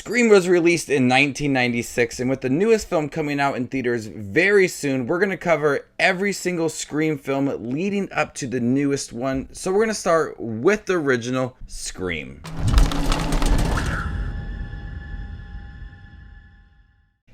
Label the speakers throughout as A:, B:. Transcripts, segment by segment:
A: Scream was released in 1996, and with the newest film coming out in theaters very soon, we're going to cover every single Scream film leading up to the newest one. So we're going to start with the original Scream.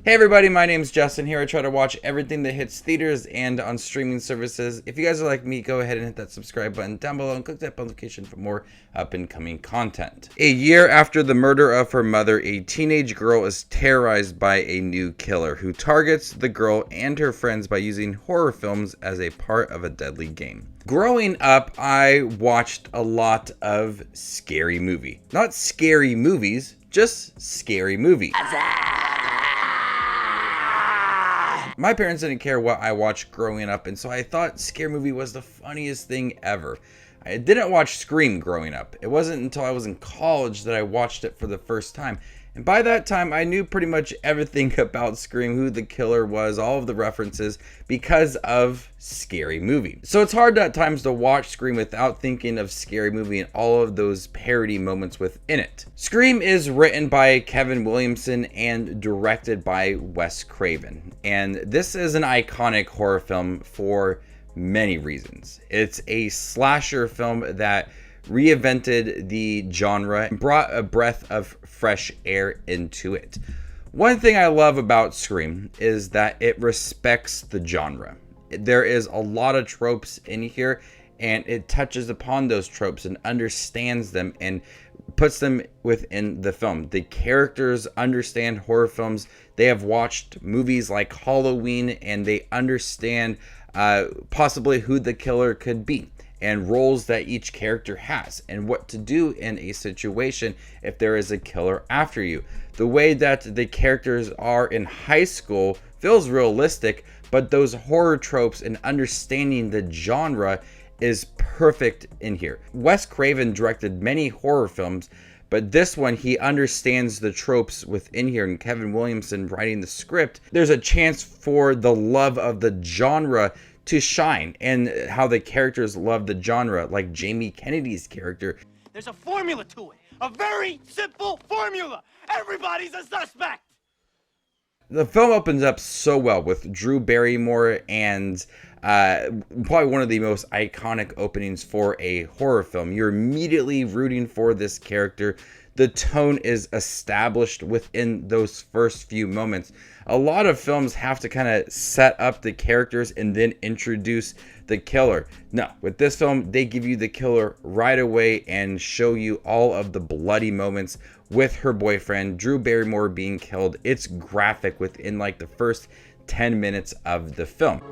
A: Hey everybody, my name's Justin here. I try to watch everything that hits theaters and on streaming services. If you guys are like me, go ahead and hit that subscribe button down below and click that bell notification for more up-and-coming content. A year after the murder of her mother, a teenage girl is terrorized by a new killer who targets the girl and her friends by using horror films as a part of a deadly game. Growing up, I watched a lot of scary movies. Not scary movies, just scary movies. My parents didn't care what I watched growing up, and so I thought scary movie was the funniest thing ever. I didn't watch Scream growing up. It wasn't until I was in college that I watched it for the first time. And by that time, I knew pretty much everything about Scream, who the killer was, all of the references, because of Scary Movie. So it's hard at times to watch Scream without thinking of Scary Movie and all of those parody moments within it. Scream is written by Kevin Williamson and directed by Wes Craven. And this is an iconic horror film for many reasons. It's a slasher film that reinvented the genre and brought a breath of fresh air into it. One thing I love about Scream is that it respects the genre. There is a lot of tropes in here, and it touches upon those tropes and understands them and puts them within the film. The characters understand horror films. They have watched movies like Halloween, and they understand possibly who the killer could be and roles that each character has and what to do in a situation if there is a killer after you. The way that the characters are in high school feels realistic, but those horror tropes and understanding the genre is perfect in here. Wes Craven directed many horror films, but this one, he understands the tropes within here, and Kevin Williamson writing the script, there's a chance for the love of the genre to shine, and how the characters love the genre, like Jamie Kennedy's character.
B: There's a formula to it, a very simple formula. Everybody's a suspect.
A: The film opens up so well with Drew Barrymore, and probably one of the most iconic openings for a horror film. You're immediately rooting for this character. The tone is established within those first few moments. A lot of films have to kind of set up the characters and then introduce the killer. No, with this film, they give you the killer right away and show you all of the bloody moments with her boyfriend, Drew Barrymore, being killed. It's graphic within like the first 10 minutes of the film.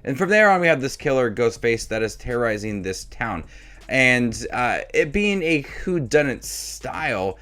A: And from there on, we have this killer, Ghostface, that is terrorizing this town. And it being a whodunit style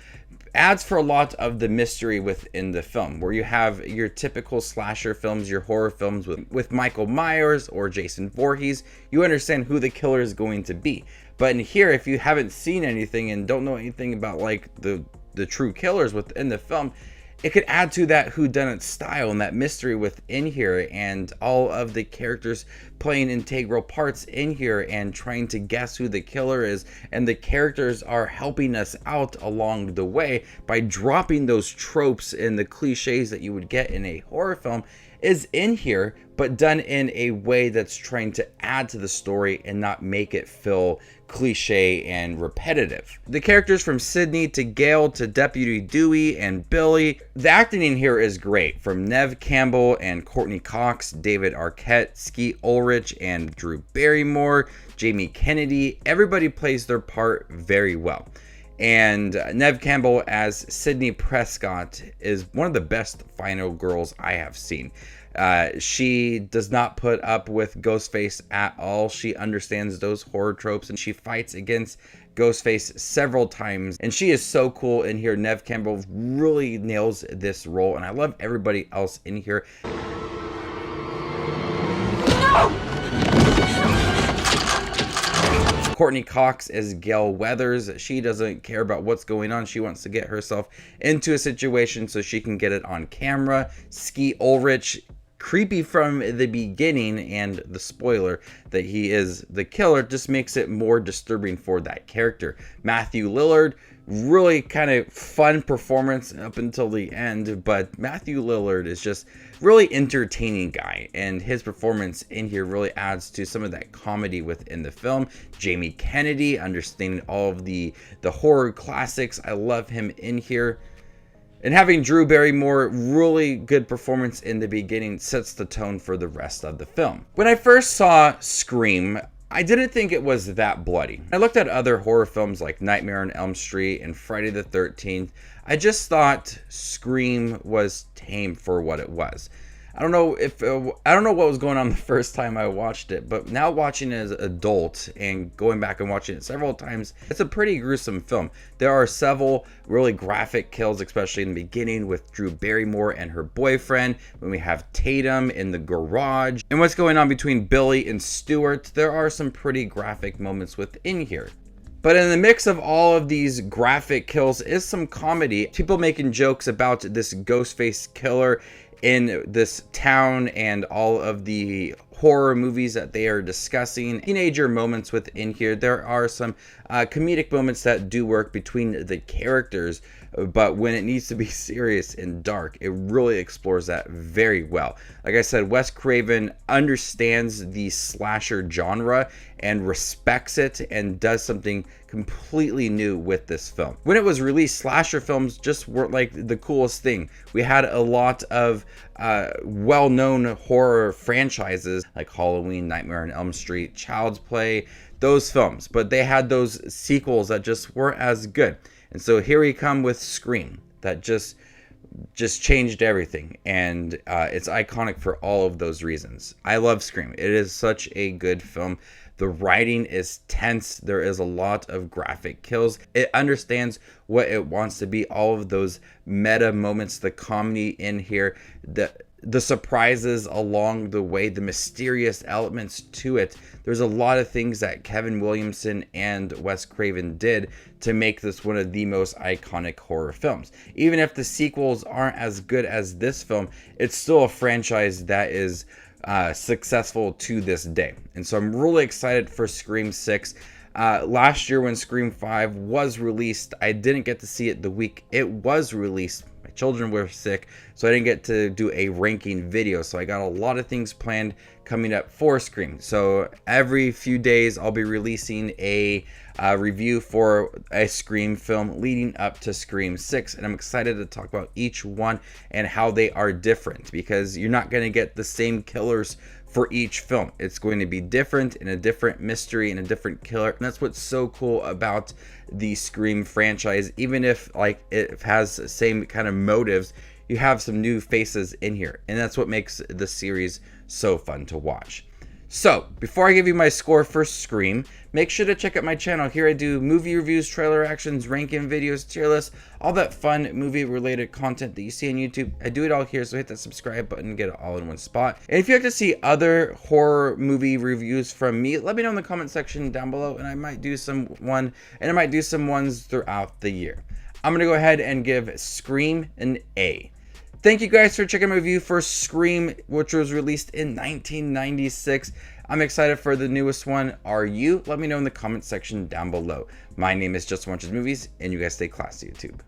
A: adds for a lot of the mystery within the film, where you have your typical slasher films, your horror films with Michael Myers or Jason Voorhees. You understand who the killer is going to be. But in here, if you haven't seen anything and don't know anything about like the true killers within the film, it could add to that whodunit style and that mystery within here, and all of the characters playing integral parts in here and trying to guess who the killer is. And the characters are helping us out along the way by dropping those tropes and the cliches that you would get in a horror film is in here, but done in a way that's trying to add to the story and not make it feel cliche and repetitive. The characters from Sydney to Gail to Deputy Dewey and Billy, the acting in here is great. From Neve Campbell and Courtney Cox, David Arquette, Skeet Ulrich and Drew Barrymore, Jamie Kennedy, everybody plays their part very well. And Neve Campbell as Sydney Prescott is one of the best final girls I have seen. She does not put up with Ghostface at all. She understands those horror tropes, and she fights against Ghostface several times. And she is so cool in here. Neve Campbell really nails this role, and I love everybody else in here. No! Courtney Cox as Gail Weathers. She doesn't care about what's going on. She wants to get herself into a situation so she can get it on camera. Skeet Ulrich creepy from the beginning, and the spoiler that he is the killer just makes it more disturbing for that character. Matthew Lillard, really kind of fun performance up until the end, but Matthew Lillard is just really entertaining guy, and his performance in here really adds to some of that comedy within the film. Jamie Kennedy, understanding all of the horror classics, I love him in here. And having Drew Barrymore, really good performance in the beginning, sets the tone for the rest of the film. When I first saw Scream, I didn't think it was that bloody. I looked at other horror films like Nightmare on Elm Street and Friday the 13th. I just thought Scream was tame for what it was. I don't know what was going on the first time I watched it, but now watching it as an adult and going back and watching it several times, it's a pretty gruesome film. There are several really graphic kills, especially in the beginning with Drew Barrymore and her boyfriend, when we have Tatum in the garage, and what's going on between Billy and Stuart. There are some pretty graphic moments within here. But in the mix of all of these graphic kills is some comedy. People making jokes about this ghost face killer in this town and all of the horror movies that they are discussing. Teenager moments within here. There are some comedic moments that do work between the characters, but when it needs to be serious and dark, it really explores that very well. Like I said, Wes Craven understands the slasher genre and respects it and does something completely new with this film. When it was released, slasher films just weren't like the coolest thing. We had a lot of well-known horror franchises like Halloween, Nightmare on Elm Street, Child's Play, those films, but they had those sequels that just weren't as good. And so here we come with Scream, that just changed everything, and it's iconic for all of those reasons. I love Scream. It is such a good film. The writing is tense. There is a lot of graphic kills. It understands what it wants to be. All of those meta moments, the comedy in here, the surprises along the way, the mysterious elements to it. There's a lot of things that Kevin Williamson and Wes Craven did to make this one of the most iconic horror films. Even if the sequels aren't as good as this film, it's still a franchise that is successful to this day. And so I'm really excited for Scream 6. Last year when Scream 5 was released, I didn't get to see it the week it was released. My children were sick, so I didn't get to do a ranking video. So I got a lot of things planned coming up for Scream. So every few days I'll be releasing a review for a Scream film leading up to Scream 6, and I'm excited to talk about each one and how they are different, because you're not going to get the same killers for each film. It's going to be different, and a different mystery and a different killer, and that's what's so cool about the Scream franchise. Even if like it has the same kind of motives, you have some new faces in here, and that's what makes the series so fun to watch. So, before I give you my score for Scream, make sure to check out my channel. Here I do movie reviews, trailer reactions, ranking videos, tier lists, all that fun movie-related content that you see on YouTube. I do it all here, so hit that subscribe button and get it all in one spot. And if you'd like to see other horror movie reviews from me, let me know in the comment section down below, and I might do some ones throughout the year. I'm going to go ahead and give Scream an A. Thank you guys for checking my review for Scream, which was released in 1996. I'm excited for the newest one. Are you? Let me know in the comment section down below. My name is Just Watches Movies, and you guys stay classy, YouTube.